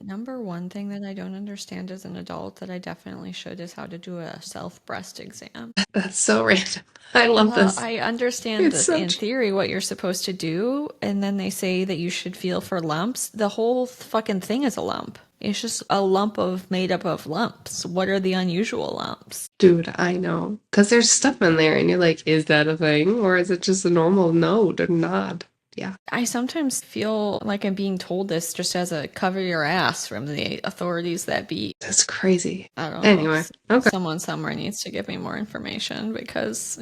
Number one thing that I don't understand as an adult that I definitely should is how to do a self-breast exam. That's so random. I love Well, this. I understand It's this so in theory what you're supposed to do, and then they say that you should feel for lumps. The whole fucking thing is a lump. It's just a lump of made up of lumps. What are the unusual lumps? dude, I know. Because there's stuff in there, and you're like, is that a thing? Or is it just a normal node or nod? Yeah, I sometimes feel like I'm being told this just as a cover your ass from the authorities that be. that's crazy. I don't know. Anyway, okay. Someone somewhere needs to give me more information because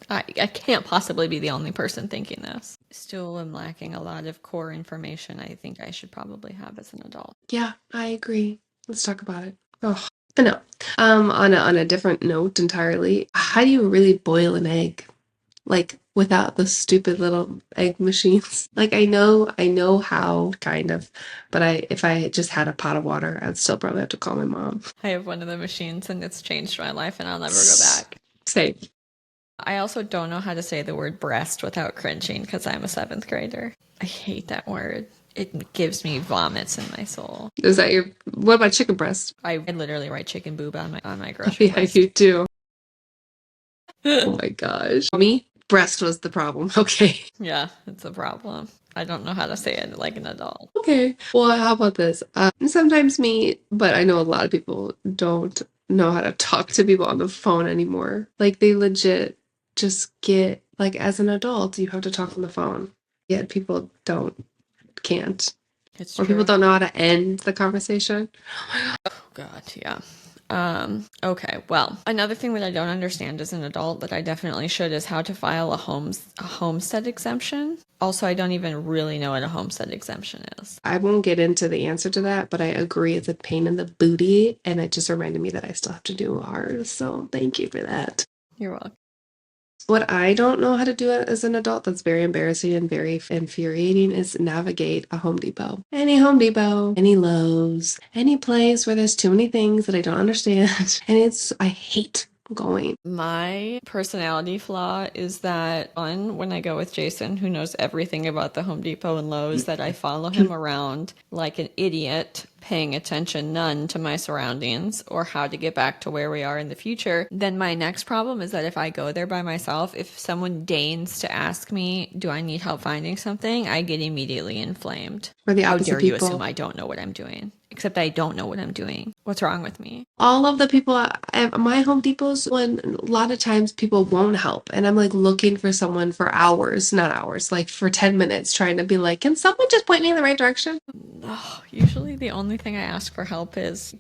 I can't possibly be the only person thinking this. Still am lacking a lot of core information I think I should probably have as an adult. Yeah, I agree. Let's talk about it. Oh, but no. On a different note entirely, how do you really boil an egg? Like without the stupid little egg machines. Like I know how kind of, but if I just had a pot of water, I'd still probably have to call my mom. I have one of the machines and it's changed my life and I'll never go back. Same. I also don't know how to say the word breast without cringing because I'm a seventh grader. I hate that word. It gives me vomits in my soul. Is that your, what about chicken breast? I literally write chicken boob on my Oh, grocery yeah, list. you do. Oh my gosh. Me? Breast was the problem. Okay. Yeah, it's a problem. I don't know how to say it like an adult. Okay. Well, how about this? Sometimes me, but I know a lot of people don't know how to talk to people on the phone anymore. Like they legit just get, like as an adult, you have to talk on the phone. Yet people can't. It's Or people true. don't know how to end the conversation. Oh God, yeah. Okay, well, another thing that I don't understand as an adult that I definitely should is how to file a homestead exemption. Also, I don't even really know what a homestead exemption is. I won't get into the answer to that, but I agree it's a pain in the booty, and it just reminded me that I still have to do ours. So thank you for that. You're welcome. What I don't know how to do as an adult that's very embarrassing and very infuriating is navigate a Home Depot. Any Home Depot, any Lowe's, any place where there's too many things that I don't understand. And I hate going. My personality flaw is that when I go with Jason, who knows everything about the Home Depot and Lowe's, that I follow him around like an idiot, paying attention none to my surroundings or how to get back to where we are in the future. Then my next problem is that if I go there by myself, if someone deigns to ask me, do I need help finding something, I get immediately inflamed. For the How opposite dare you assume people. I don't know what I'm doing? Except I don't know what I'm doing. What's wrong with me? All of the people at my Home Depots, when a lot of times people won't help, and I'm like looking for someone for hours, not hours, like for 10 minutes, trying to be like, can someone just point me in the right direction? Oh, usually the only thing I ask for help is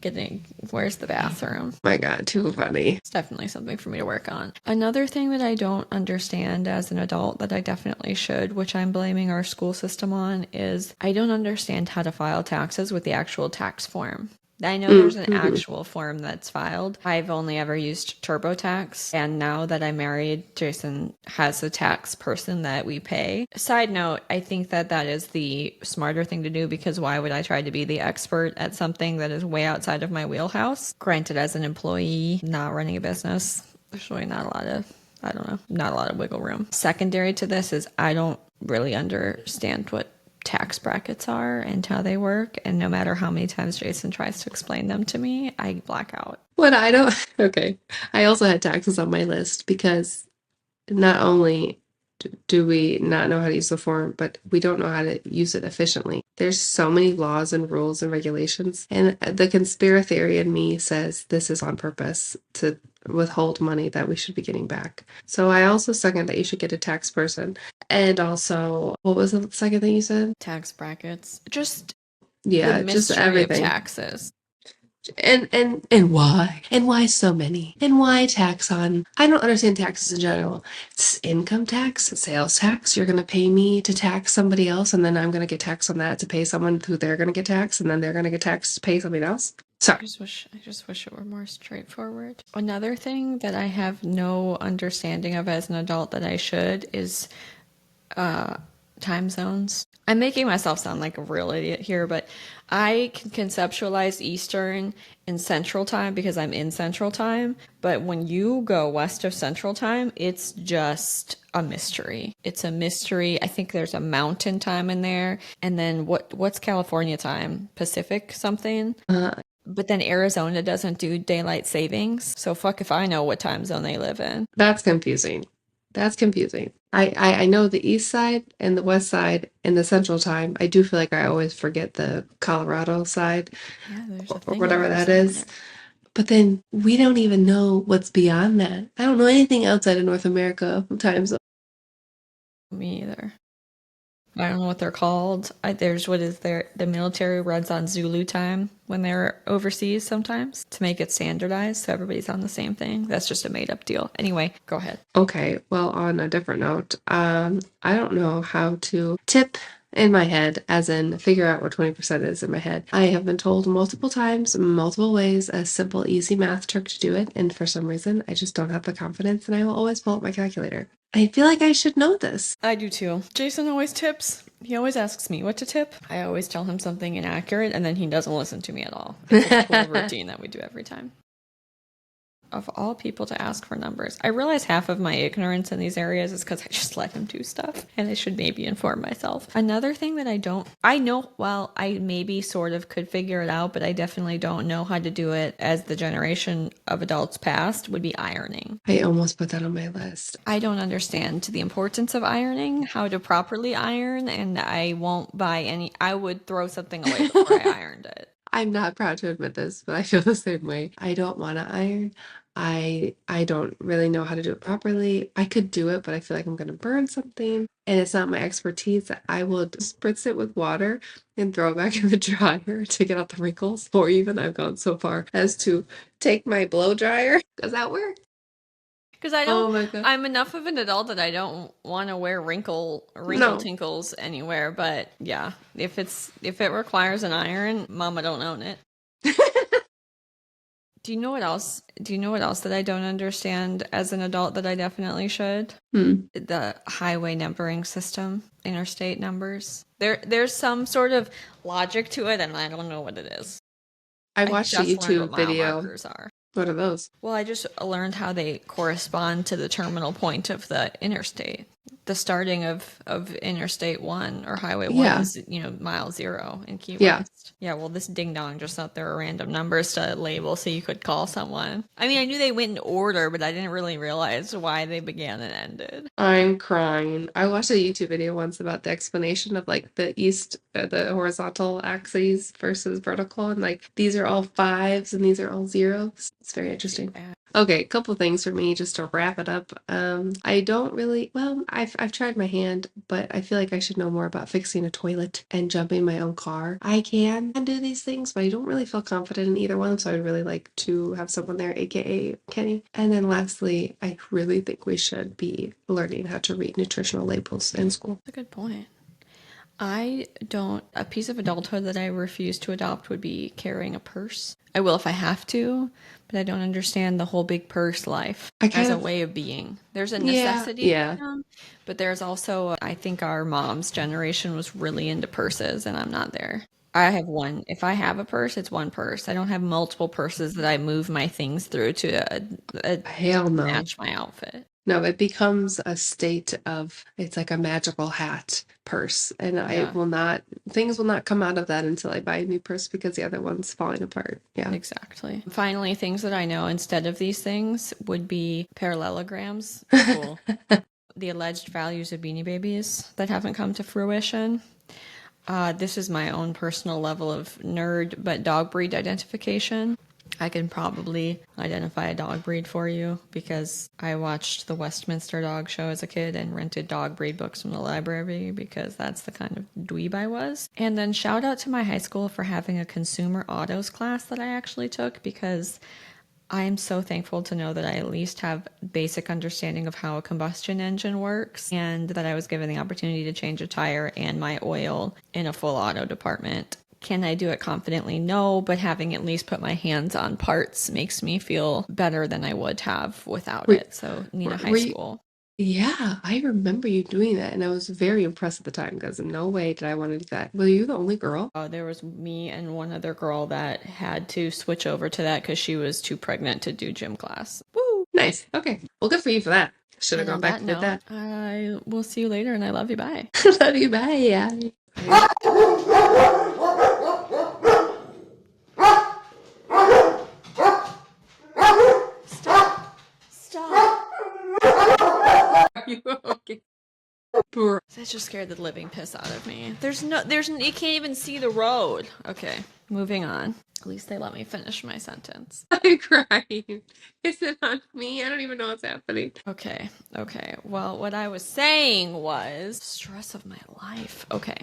where's the bathroom? My God, too funny. It's definitely something for me to work on. Another thing that I don't understand as an adult that I definitely should, which I'm blaming our school system on, is I don't understand how to file taxes with the actual tax form. I know there's an Mm-hmm. actual form that's filed. I've only ever used TurboTax, and now that I'm married, Jason has a tax person that we pay. Side note, I think that is the smarter thing to do because why would I try to be the expert at something that is way outside of my wheelhouse? Granted, as an employee, not running a business, there's really not a lot of, I don't know, not a lot of wiggle room. Secondary to this is I don't really understand what tax brackets are and how they work. And no matter how many times Jason tries to explain them to me, I black out. What I don't, okay. I also had taxes on my list because not only do we not know how to use the form, but we don't know how to use it efficiently. There's so many laws and rules and regulations, and the conspiracy theory in me says this is on purpose to withhold money that we should be getting back. So I also second that you should get a tax person. And also, what was the second thing you said? Tax brackets. Just the Yeah, just mystery of everything. taxes. And why? And why so many? And why tax on? I don't understand taxes in general. It's income tax, sales tax. You're gonna pay me to tax somebody else, and then I'm gonna get taxed on that to pay someone who they're gonna get taxed, and then they're gonna get taxed to pay somebody else. Sorry. I just wish it were more straightforward. Another thing that I have no understanding of as an adult that I should is time zones. I'm making myself sound like a real idiot here, but I can conceptualize Eastern and Central Time because I'm in Central Time. But when you go west of Central Time, it's just a mystery. It's a mystery. I think there's a mountain time in there. And then what's California time? Pacific something? But then Arizona doesn't do daylight savings. So fuck if I know what time zone they live in. That's confusing. That's confusing. I know the east side and the west side and the central time. I do feel like I always forget the Colorado side Yeah, there's a or thing whatever there that is. somewhere. But then we don't even know what's beyond that. I don't know anything outside of North America time zone. Me either. I don't know what they're called. There's what is there? The military runs on Zulu time when they're overseas sometimes to make it standardized so everybody's on the same thing. That's just a made up deal. Anyway, go ahead. Okay, well, on a different note, I don't know how to tip in my head, as in figure out what 20% is in my head. I have been told multiple times, multiple ways, a simple, easy math trick to do it, and for some reason, I just don't have the confidence, and I will always pull up my calculator. I feel like I should know this. I do too. Jason always tips. He always asks me what to tip. I always tell him something inaccurate, and then he doesn't listen to me at all. It's a cool routine that we do every time. Of all people to ask for numbers. I realize half of my ignorance in these areas is because I just let him do stuff and I should maybe inform myself. Another thing that I know, well, I maybe sort of could figure it out, but I definitely don't know how to do it as the generation of adults past would be ironing. I almost put that on my list. I don't understand the importance of ironing, how to properly iron, and I won't buy any. I would throw something away before I ironed it. I'm not proud to admit this, but I feel the same way. I don't want to iron. I don't really know how to do it properly. I could do it, but I feel like I'm going to burn something, and it's not my expertise. I will spritz it with water and throw it back in the dryer to get out the wrinkles. Or even I've gone so far as to take my blow dryer. Does that work? Because I Oh don't, my God. I'm enough of an adult that I don't want to wear wrinkle No. tinkles anywhere. But yeah, if it requires an iron, Mama don't own it. Do you know what else? Do you know what else that I don't understand as an adult that I definitely should? The highway numbering system, interstate numbers. There's some sort of logic to it, and I don't know what it is. I watched a just learned what YouTube mile video. markers are. What are those? Well, I just learned how they correspond to the terminal point of the interstate. The starting of Interstate 1 or Highway 1 Yeah. is, mile 0 in Key Yeah. West. Yeah, well, this ding dong just thought there were random numbers to label so you could call someone. I mean, I knew they went in order, but I didn't really realize why they began and ended. I'm crying. I watched a YouTube video once about the explanation of like the the horizontal axes versus vertical, and like these are all fives and these are all zeros. It's very interesting. Okay, a couple things for me just to wrap it up. I don't really, well, I've tried my hand, but I feel like I should know more about fixing a toilet and jumping my own car. I can do these things, but I don't really feel confident in either one, so I'd really like to have someone there, aka Kenny. And then lastly, I really think we should be learning how to read nutritional labels in school. That's a good point. A piece of adulthood that I refuse to adopt would be carrying a purse. I will if I have to, but I don't understand the whole big purse life as a way of being. There's a necessity, Yeah. But there's also, I think our mom's generation was really into purses, and I'm not there. I have one. If I have a purse, it's one purse. I don't have multiple purses that I move my things through to Hell no. match my outfit. No, it becomes a state of, it's like a magical hat purse. And things will not come out of that until I buy a new purse because the other one's falling apart. Yeah. Exactly. Finally, things that I know instead of these things would be parallelograms. Cool. The alleged values of Beanie Babies that haven't come to fruition. This is my own personal level of nerd, but dog breed identification. I can probably identify a dog breed for you because I watched the Westminster Dog Show as a kid and rented dog breed books from the library because that's the kind of dweeb I was. And then shout out to my high school for having a consumer autos class that I actually took because I am so thankful to know that I at least have basic understanding of how a combustion engine works and that I was given the opportunity to change a tire and my oil in a full auto department. Can I do it confidently? No, but having at least put my hands on parts makes me feel better than I would have without it. So, High school. Yeah, I remember you doing that, and I was very impressed at the time because no way did I want to do that. Were you the only girl? There was me and one other girl that had to switch over to that because she was too pregnant to do gym class. Woo! Nice. Okay. Well, good for you for that. Should have And gone on back that and did note, that. I will see you later and I love you. Bye. Love you. Bye. Yeah. Stop. Stop. Are you okay? Bro. That just scared the living piss out of me. You can't even see the road. Okay, moving on. At least they let me finish my sentence. I'm crying. Is it on me? I don't even know what's happening. Okay. Well, what I was saying was stress of my life. Okay.